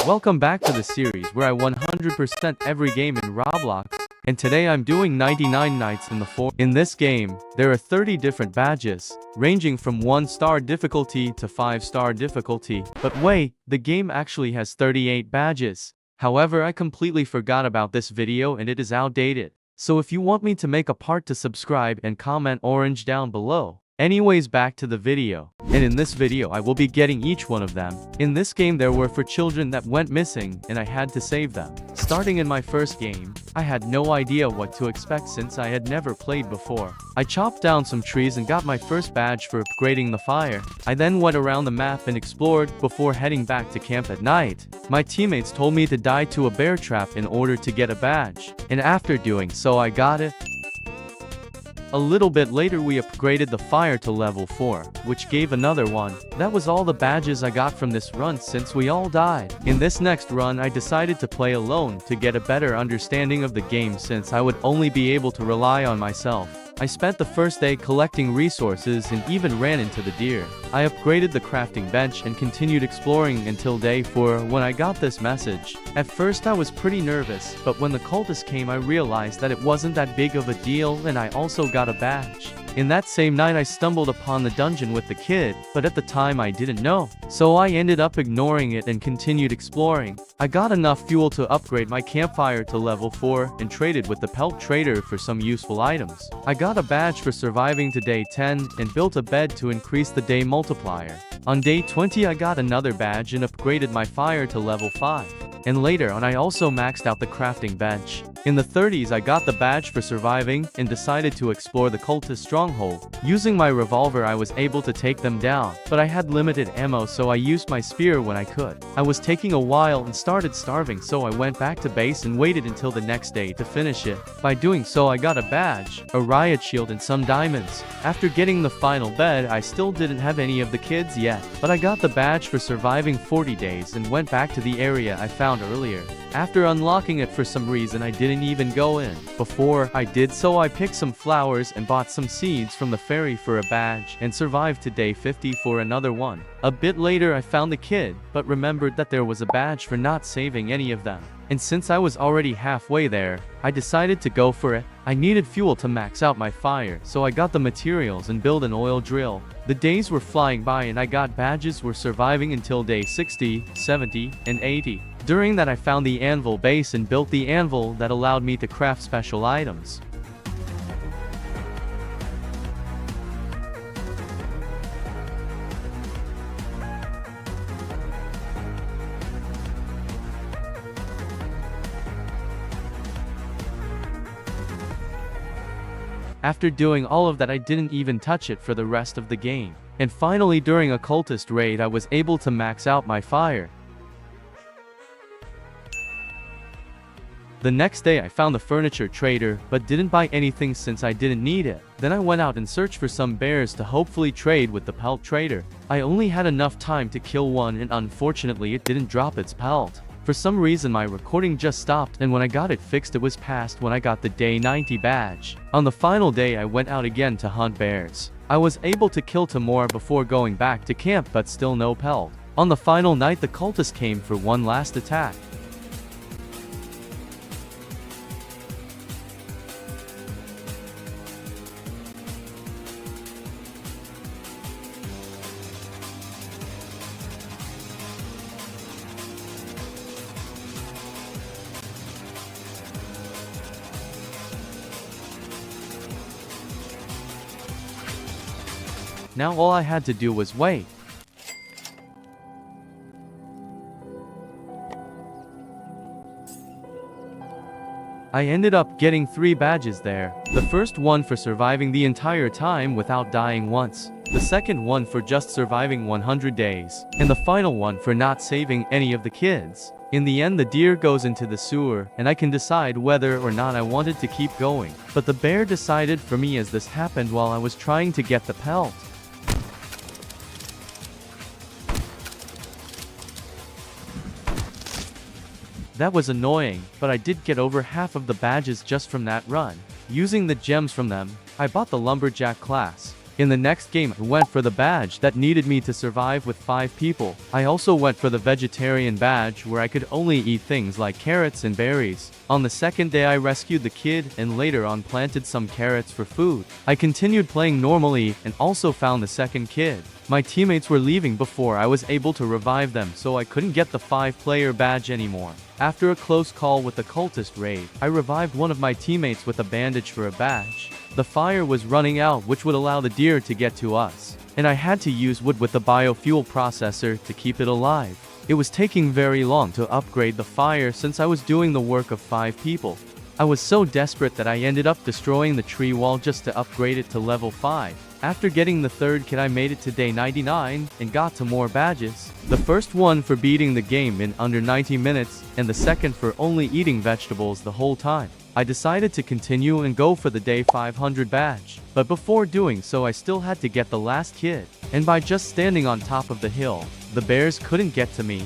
Welcome back to the series where I 100% every game in Roblox, and today I'm doing 99 nights in the 4. In this game, there are 30 different badges, ranging from 1-star difficulty to 5-star difficulty. But wait, the game actually has 38 badges. However, I completely forgot about this video and it is outdated. So if you want me to make a part, to subscribe and comment orange down below. Anyways, back to the video. And in this video I will be getting each one of them. In this game there were 4 children that went missing and I had to save them. Starting in my first game, I had no idea what to expect since I had never played before. I chopped down some trees and got my first badge for upgrading the fire. I then went around the map and explored before heading back to camp at night. My teammates told me to die to a bear trap in order to get a badge. And after doing so I got it. A little bit later we upgraded the fire to level 4, which gave another one. That was all the badges I got from this run since we all died. In this next run I decided to play alone to get a better understanding of the game since I would only be able to rely on myself. I spent the first day collecting resources and even ran into the deer. I upgraded the crafting bench and continued exploring until day 4 when I got this message. At first I was pretty nervous, but when the cultist came I realized that it wasn't that big of a deal and I also got a badge. In that same night I stumbled upon the dungeon with the kid, but at the time I didn't know. So I ended up ignoring it and continued exploring. I got enough fuel to upgrade my campfire to level 4 and traded with the pelt trader for some useful items. I got a badge for surviving to day 10 and built a bed to increase the day multiplier. On day 20 I got another badge and upgraded my fire to level 5. And later on I also maxed out the crafting bench. In the 30s I got the badge for surviving and decided to explore the cultist stronghold. Using my revolver I was able to take them down, but I had limited ammo so I used my spear when I could. I was taking a while and started starving, so I went back to base and waited until the next day to finish it. By doing so I got a badge, a riot shield and some diamonds. After getting the final bed I still didn't have any of the kids yet, but I got the badge for surviving 40 days and went back to the area I found earlier. After unlocking it, for some reason I didn't even go in. Before I did so I picked some flowers and bought some seeds from the fairy for a badge and survived to day 50 for another one. A bit later I found the kid, but remembered that there was a badge for not saving any of them. And since I was already halfway there, I decided to go for it. I needed fuel to max out my fire, so I got the materials and built an oil drill. The days were flying by and I got badges for surviving until day 60, 70, and 80. During that I found the anvil base and built the anvil that allowed me to craft special items. After doing all of that I didn't even touch it for the rest of the game. And finally during a cultist raid I was able to max out my fire. The next day I found the furniture trader, but didn't buy anything since I didn't need it. Then I went out and searched for some bears to hopefully trade with the pelt trader. I only had enough time to kill one and unfortunately it didn't drop its pelt. For some reason my recording just stopped, and when I got it fixed it was past when I got the day 90 badge. On the final day I went out again to hunt bears. I was able to kill 2 more before going back to camp, but still no pelt. On the final night the cultist came for one last attack. Now all I had to do was wait. I ended up getting 3 badges there. The first one for surviving the entire time without dying once. The second one for just surviving 100 days. And the final one for not saving any of the kids. In the end the deer goes into the sewer, and I can decide whether or not I wanted to keep going. But the bear decided for me as this happened while I was trying to get the pelt. That was annoying, but I did get over half of the badges just from that run. Using the gems from them, I bought the lumberjack class. In the next game I went for the badge that needed me to survive with 5 people. I also went for the vegetarian badge where I could only eat things like carrots and berries. On the second day I rescued the kid and later on planted some carrots for food. I continued playing normally and also found the second kid. My teammates were leaving before I was able to revive them, so I couldn't get the 5-player badge anymore. After a close call with the cultist raid, I revived one of my teammates with a bandage for a badge. The fire was running out, which would allow the deer to get to us, and I had to use wood with the biofuel processor to keep it alive. It was taking very long to upgrade the fire since I was doing the work of 5 people. I was so desperate that I ended up destroying the tree wall just to upgrade it to level 5. After getting the third kid I made it to day 99 and got to more badges. The first one for beating the game in under 90 minutes and the second for only eating vegetables the whole time. I decided to continue and go for the day 500 badge. But before doing so I still had to get the last kid. And by just standing on top of the hill, the bears couldn't get to me.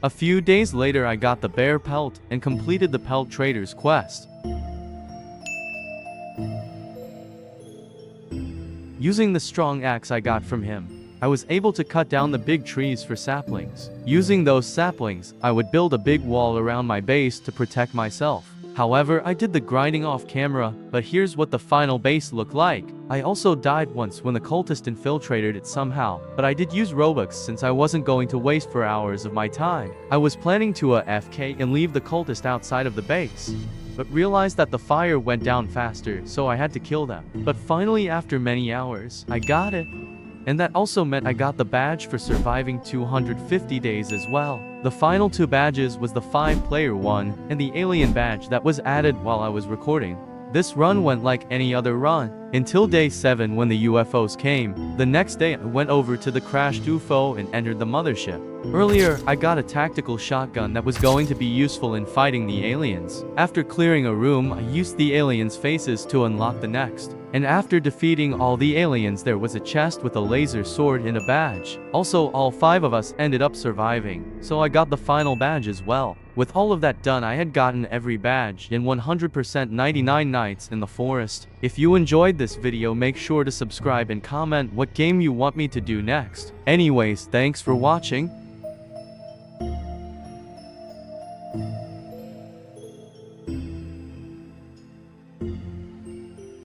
A few days later I got the bear pelt and completed the pelt trader's quest. Using the strong axe I got from him, I was able to cut down the big trees for saplings. Using those saplings, I would build a big wall around my base to protect myself. However, I did the grinding off camera, but here's what the final base looked like. I also died once when the cultist infiltrated it somehow, but I did use Robux since I wasn't going to waste 4 hours of my time. I was planning to AFK and leave the cultist outside of the base, but realized that the fire went down faster, so I had to kill them. But finally, after many hours, I got it. And that also meant I got the badge for surviving 250 days as well. The final 2 badges was the 5-player one and the alien badge that was added while I was recording. This run went like any other run, until day 7 when the UFOs came. The next day I went over to the crashed UFO and entered the mothership. Earlier, I got a tactical shotgun that was going to be useful in fighting the aliens. After clearing a room, I used the aliens' faces to unlock the next. And after defeating all the aliens, there was a chest with a laser sword and a badge. Also, all 5 of us ended up surviving, so I got the final badge as well. With all of that done, I had gotten every badge in 100% 99 nights in the forest. If you enjoyed this video, make sure to subscribe and comment what game you want me to do next. Anyways, thanks for watching.